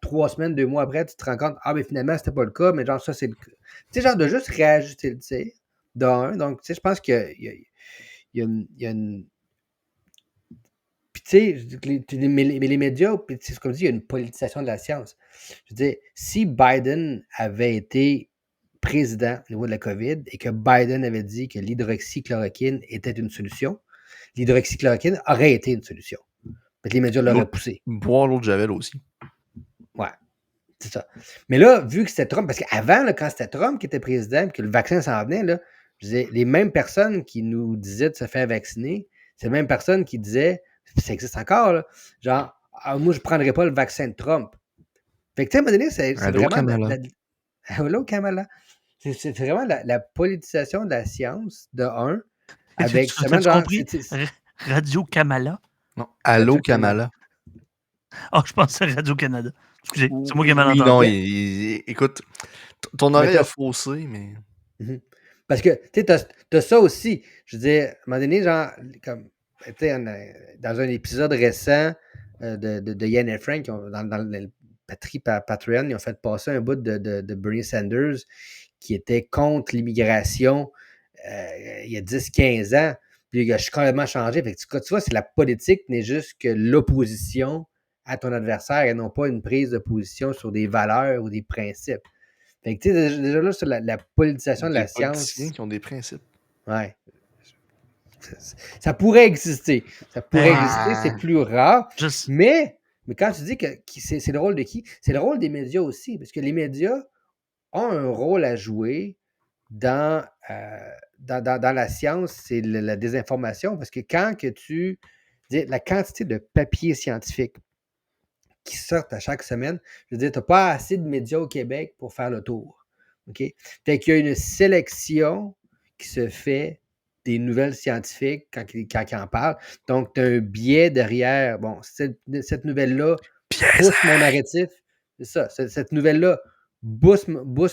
3 semaines, 2 mois après, tu te rends compte, mais finalement, c'était pas le cas, mais genre ça, c'est le cas. Tu sais, genre de juste réajuster le tir d'un. Donc, tu sais, je pense qu'il y a une. Puis, tu sais, mais les médias, puis c'est comme je dis, il y a une politisation de la science. Je veux dire, si Biden avait été président au niveau de la COVID et que Biden avait dit que l'hydroxychloroquine était une solution, l'hydroxychloroquine aurait été une solution. Peut-être les médias l'auraient poussé. Boire l'eau de Javel aussi. Ouais, c'est ça. Mais là, vu que c'était Trump, parce qu'avant, là, quand c'était Trump qui était président et que le vaccin s'en venait, là, je disais, les mêmes personnes qui nous disaient de se faire vacciner, c'est les mêmes personnes qui disaient, ça existe encore, là, genre, moi, je ne prendrais pas le vaccin de Trump. Fait que, tu sais, à un moment donné, c'est Allô, vraiment... Kamala. Allô, Kamala. C'est vraiment la politisation de la science, de un, avec justement, As-tu genre... compris? Radio Kamala? Non, allô, Radio Kamala. Ah, je pensais à Radio-Canada. Excusez, c'est moi qui ai mal Oui, entendu. non, écoute, ton oreille a faussé, mais... Parce que, tu sais, t'as ça aussi. Je veux dire, à un moment donné, genre, comme, tu sais, dans un épisode récent de Yann et Frank, dans le Patreon, ils ont fait passer un bout de Bernie Sanders qui était contre l'immigration il y a 10-15 ans. Puis il a complètement changé. Fait que, tu vois, c'est la politique n'est juste que l'opposition à ton adversaire et non pas une prise de position sur des valeurs ou des principes. Fait que, tu sais, déjà là, sur la politisation de la science. Des politiciens qui ont des principes. Ouais. Ça pourrait exister. Ça pourrait exister, c'est plus rare. Mais quand tu dis que c'est le rôle de qui? C'est le rôle des médias aussi. Parce que les médias ont un rôle à jouer dans la science, c'est la désinformation. Parce que quand que tu dis la quantité de papiers scientifiques qui sortent à chaque semaine, je veux dire, tu n'as pas assez de médias au Québec pour faire le tour. OK? Fait qu'il y a une sélection qui se fait des nouvelles scientifiques quand ils en parlent. Donc, tu as un biais derrière. Bon, cette nouvelle-là booste mon narratif. C'est ça. Cette nouvelle-là booste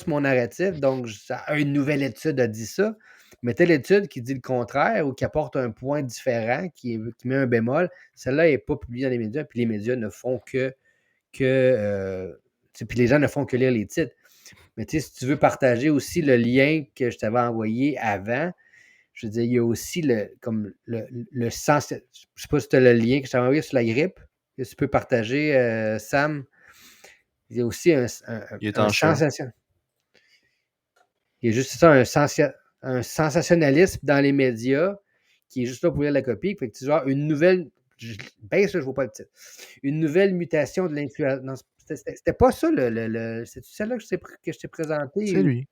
mon narratif. Donc, une nouvelle étude a dit ça. Mais telle étude qui dit le contraire ou qui apporte un point différent, qui met un bémol, celle-là n'est pas publiée dans les médias, puis les médias ne font que puis les gens ne font que lire les titres. Mais tu sais, si tu veux partager aussi le lien que je t'avais envoyé avant, je veux dire, il y a aussi le sens. Je ne sais pas si tu as le lien que je t'avais envoyé sur la grippe, que tu peux partager, Sam. Il y a aussi un Il est en share. sensation. Il y a juste ça, un sensationnalisme dans les médias qui est juste là pour lire la copie. Fait que tu vois une nouvelle. Baisse, je ne vois pas le titre. Une nouvelle mutation de l'influence. Non, c'était pas ça, c'est celle-là que je t'ai présenté. C'est lui.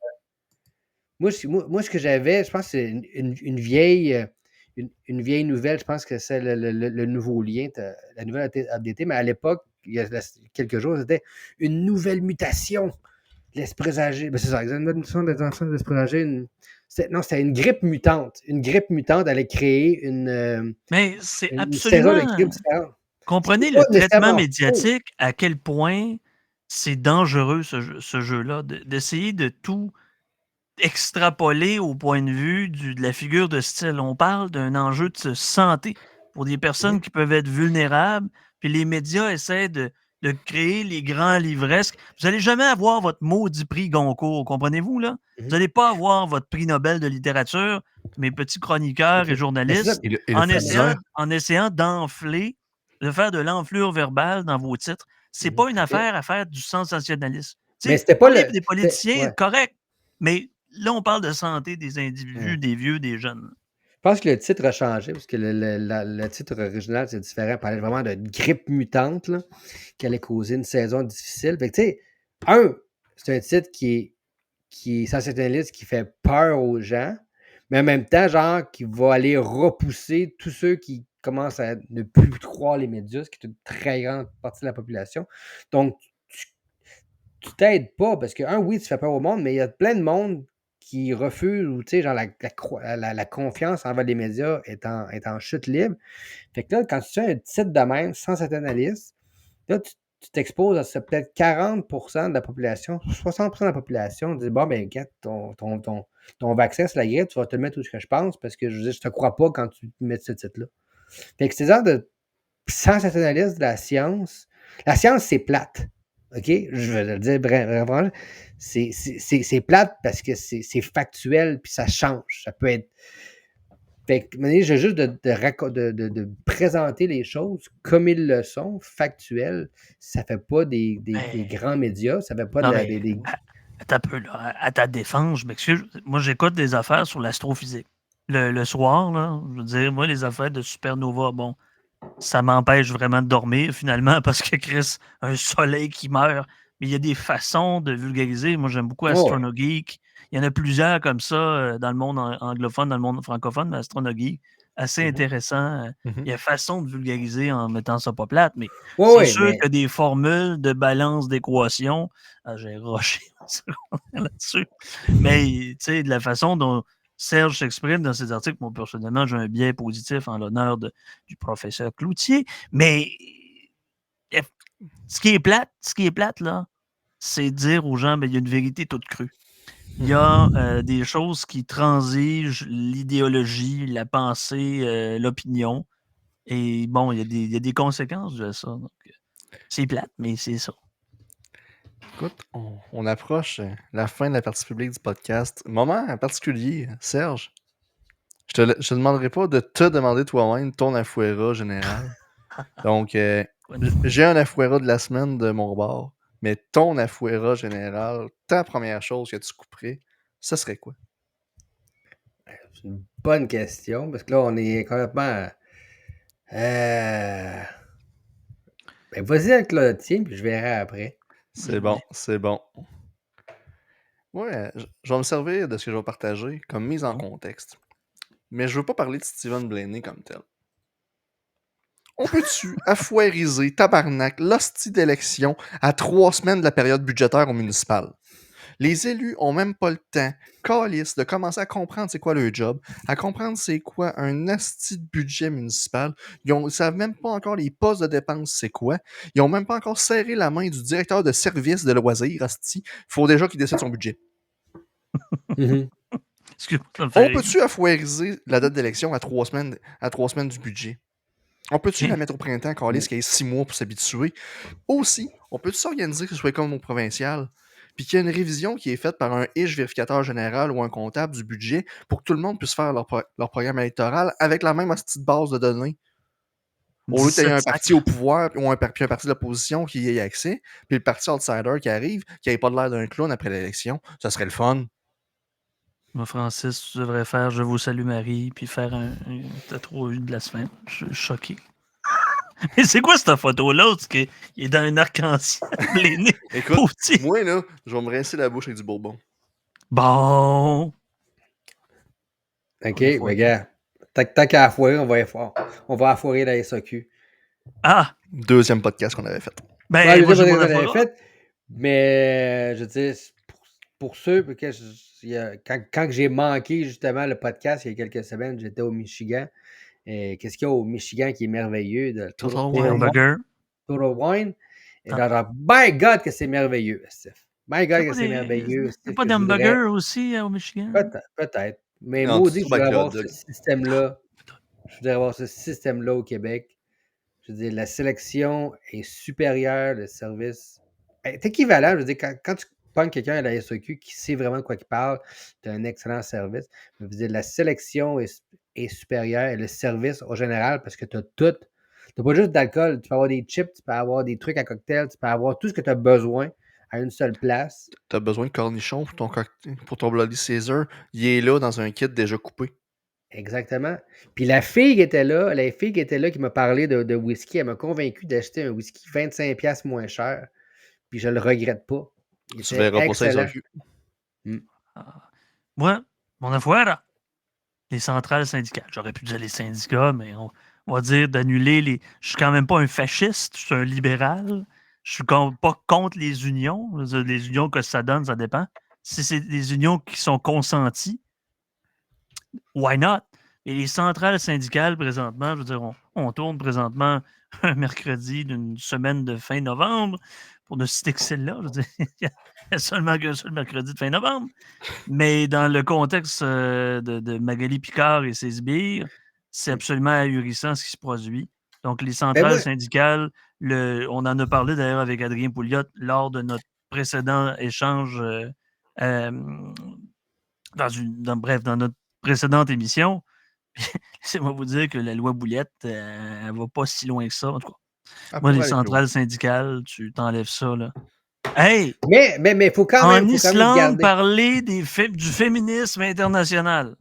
Moi, ce que j'avais, je pense que c'est une vieille nouvelle. Je pense que c'est le nouveau lien. La nouvelle a été updatée, mais à l'époque, il y a quelques jours, c'était une nouvelle mutation. Laisse présager. Ben, c'est ça, une mutation de laisse présager. Non, c'était une grippe mutante. Une grippe mutante allait créer Mais c'est une saison de absolument. grippe différente. Comprenez C'est pas le traitement nécessairement faux. médiatique, à quel point c'est dangereux ce jeu-là, d'essayer de tout extrapoler au point de vue de la figure de style. On parle d'un enjeu de santé pour des personnes qui peuvent être vulnérables, puis les médias essaient de créer les grands livresques. Vous n'allez jamais avoir votre maudit prix Goncourt, comprenez-vous, là? Vous n'allez pas avoir votre prix Nobel de littérature, mes petits chroniqueurs et journalistes, Et le en essayant d'enfler, de faire de l'enflure verbale dans vos titres. C'est pas une affaire à faire du sensationnalisme. Mais c'était pas parler le. des politiciens, Ouais. correct, mais là, on parle de santé des individus, des vieux, des jeunes. Je pense que le titre a changé, parce que le titre original, c'est différent. On parlait vraiment de grippe mutante là, qui allait causer une saison difficile. Fait que, tu sais, c'est un titre qui est sensationnaliste, qui fait peur aux gens, mais en même temps, genre, qui va aller repousser tous ceux qui commencent à ne plus croire les médias, ce qui est une très grande partie de la population. Donc, tu t'aides pas, parce que, oui, tu fais peur au monde, mais il y a plein de monde qui refuse, ou tu sais, genre, la confiance envers les médias est en chute libre. Fait que là, quand tu fais un titre de même, sensationnaliste, là, tu t'exposes à peut-être 40% de la population, 60% de la population dit bon, ben, regarde, ton vaccin, c'est la grippe, tu vas te mettre où je pense, parce que je te crois pas quand tu mets ce titre-là. Fait que c'est genre de sensationnaliste de la science, c'est plate. OK? Je vais le dire vraiment. C'est plate parce que c'est factuel, puis ça change. Ça peut être. Fait que, j'ai juste de présenter les choses comme ils le sont, factuel. Ça fait pas des grands médias, ça fait pas des. Attends un peu, là. À ta défense, je m'excuse. Moi, j'écoute des affaires sur l'astrophysique. Le soir, là, je veux dire, moi, les affaires de supernova, bon, ça m'empêche vraiment de dormir, finalement, parce que Chris, un soleil qui meurt. Mais il y a des façons de vulgariser. Moi, j'aime beaucoup AstronoGeek. Il y en a plusieurs comme ça dans le monde anglophone, dans le monde francophone, mais AstronoGeek, assez intéressant. Il y a façon de vulgariser en mettant ça pas plate, mais c'est sûr que des formules de balance d'équations, j'ai rushé là-dessus. Mais, tu sais, de la façon dont Serge s'exprime dans ses articles, moi, personnellement, j'ai un biais positif en l'honneur du professeur Cloutier, mais ce qui est plate, là, c'est dire aux gens, ben, il y a une vérité toute crue. Il y a des choses qui transigent l'idéologie, la pensée, l'opinion. Et bon, il y a des conséquences de ça. Donc, c'est plate, mais c'est ça. Écoute, on approche la fin de la partie publique du podcast. Moment en particulier, Serge, je te demanderai pas de te demander toi-même ton Afuera général. Donc, j'ai un Afuera de la semaine de mon bord, mais ton Afuera général, ta première chose que tu couperais, ce serait quoi? C'est une bonne question, parce que là, on est complètement. Ben, vas-y avec le tien, puis je verrai après. C'est bon, c'est bon. Ouais, je vais me servir de ce que je vais partager comme mise en contexte. Mais je veux pas parler de Stephen Blaney comme tel. On peut-tu affairiser, tabarnak, l'hostie d'élection à 3 semaines de la période budgétaire au municipal? Les élus ont même pas le temps, câlisse, de commencer à comprendre c'est quoi leur job, à comprendre c'est quoi un hostie de budget municipal. Ils savent même pas encore les postes de dépenses c'est quoi. Ils ont même pas encore serré la main du directeur de service de loisirs, hostie. Faut déjà qu'il décide son budget. Excuse-moi, ça me fait On rire. peut-tu affairiser la date d'élection à 3 semaines du budget? On peut-tu la Hein? mettre au printemps, câlisse, qu'il y ait 6 mois pour s'habituer? Aussi, on peut-tu s'organiser que ce soit comme au provincial? Puis qu'il y ait une révision qui est faite par un vérificateur général ou un comptable du budget pour que tout le monde puisse faire leur programme électoral avec la même petite base de données. Au lieu qu'il y ait 17 un parti au sacres. pouvoir ou un parti de l'opposition qui y ait accès, puis le parti outsider qui arrive, qui n'ait pas l'air d'un clown après l'élection, ça serait le fun. Moi, Francis, tu devrais faire Je vous salue Marie, puis faire T'as trop eu de la semaine. Je suis choqué. Mais c'est quoi cette photo-là? Il est dans un arc-en-ciel, les nez. Écoute, Pauvre petit. moi, là, je vais me rincer la bouche avec du bourbon. Bon. OK, On est mais foiré. gars, tant qu'à affoirer, on va affoirer la SAQ. Ah! Deuxième podcast qu'on avait fait. Ben, Ouais, moi, je sais j'ai pas mon ce qu'on avait affaire. fait, mais je veux dire, pour ceux, parce que quand j'ai manqué justement le podcast il y a quelques semaines, j'étais au Michigan. Et qu'est-ce qu'il y a au Michigan qui est merveilleux? De Total Total Hamburger. Wine. Et Ah. dans My God, que c'est merveilleux, Steph. My God, C'est que pas c'est merveilleux. c'est Steph, pas que je voudrais. d'hamburger aussi au Michigan? Peut-être. Mais Non, maudit, tu je trouves voudrais avec le hot avoir ce dog. système-là. Je voudrais avoir ce système-là au Québec. Je veux dire, la sélection est supérieure, le service est équivalent. Je veux dire, quand tu pognes quelqu'un à la SAQ qui sait vraiment de quoi il parle, tu as un excellent service. Je veux dire, la sélection est supérieure et le service au général, parce que tu as tout. Tu n'as pas juste d'alcool, tu peux avoir des chips, tu peux avoir des trucs à cocktail, tu peux avoir tout ce que tu as besoin à une seule place. T'as besoin de cornichons pour ton Bloody Caesar. Il est là dans un kit déjà coupé. Exactement. Puis la fille qui était là, qui m'a parlé de whisky, elle m'a convaincu d'acheter un whisky 25$ moins cher. Puis je le regrette pas. Il Tu était verras pas ça les excellent. SAQ. Ah. Moi, mon affaire, les centrales syndicales. J'aurais pu dire les syndicats, mais on va dire d'annuler les. Je suis quand même pas un fasciste, je suis un libéral. Je suis pas contre les unions. Je veux dire, les unions que ça donne, ça dépend. Si c'est des unions qui sont consenties, why not? Et les centrales syndicales, présentement, je veux dire, on tourne présentement un mercredi d'une semaine de fin novembre, pour ne citer que celle-là. Je veux dire, il y a seulement qu'un seul mercredi de fin novembre. Mais dans le contexte de Magali Picard et ses sbires, c'est absolument ahurissant ce qui se produit. Donc, les centrales syndicales, on en a parlé d'ailleurs avec Adrien Pouliot lors de notre précédent échange dans notre précédente émission. Laissez-moi vous dire que la loi Boulette, elle va pas si loin que ça. En tout cas, moi, les centrales syndicales, tu t'enlèves ça, là. Hey! Mais il faut quand même. En Islande, garder. parler du féminisme international.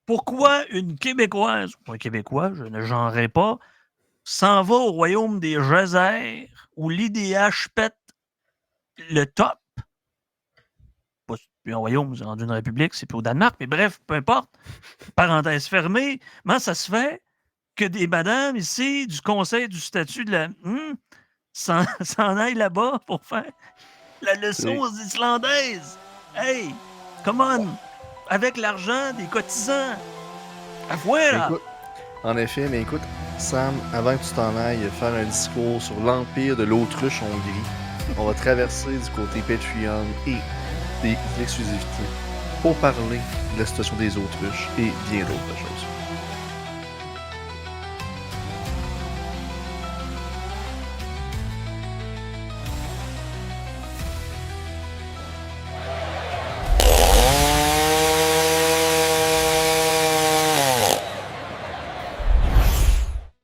Pourquoi une Québécoise, ou un Québécois, je ne genrerai pas, s'en va au royaume des geysers où l'IDH pète le top? Pas plus un royaume, c'est rendu une république, c'est plus au Danemark, mais bref, peu importe. Parenthèse fermée. Comment ça se fait que des madames ici du Conseil du statut de la s'en aillent là-bas pour faire la leçon aux Islandaises? Hey, come on! Avec l'argent des cotisants. Afuera! En effet, mais écoute, Sam, avant que tu t'en ailles faire un discours sur l'empire de l'autruche Hongrie, on va traverser du côté Patreon et des exclusivités pour parler de la situation des autruches et bien d'autres choses.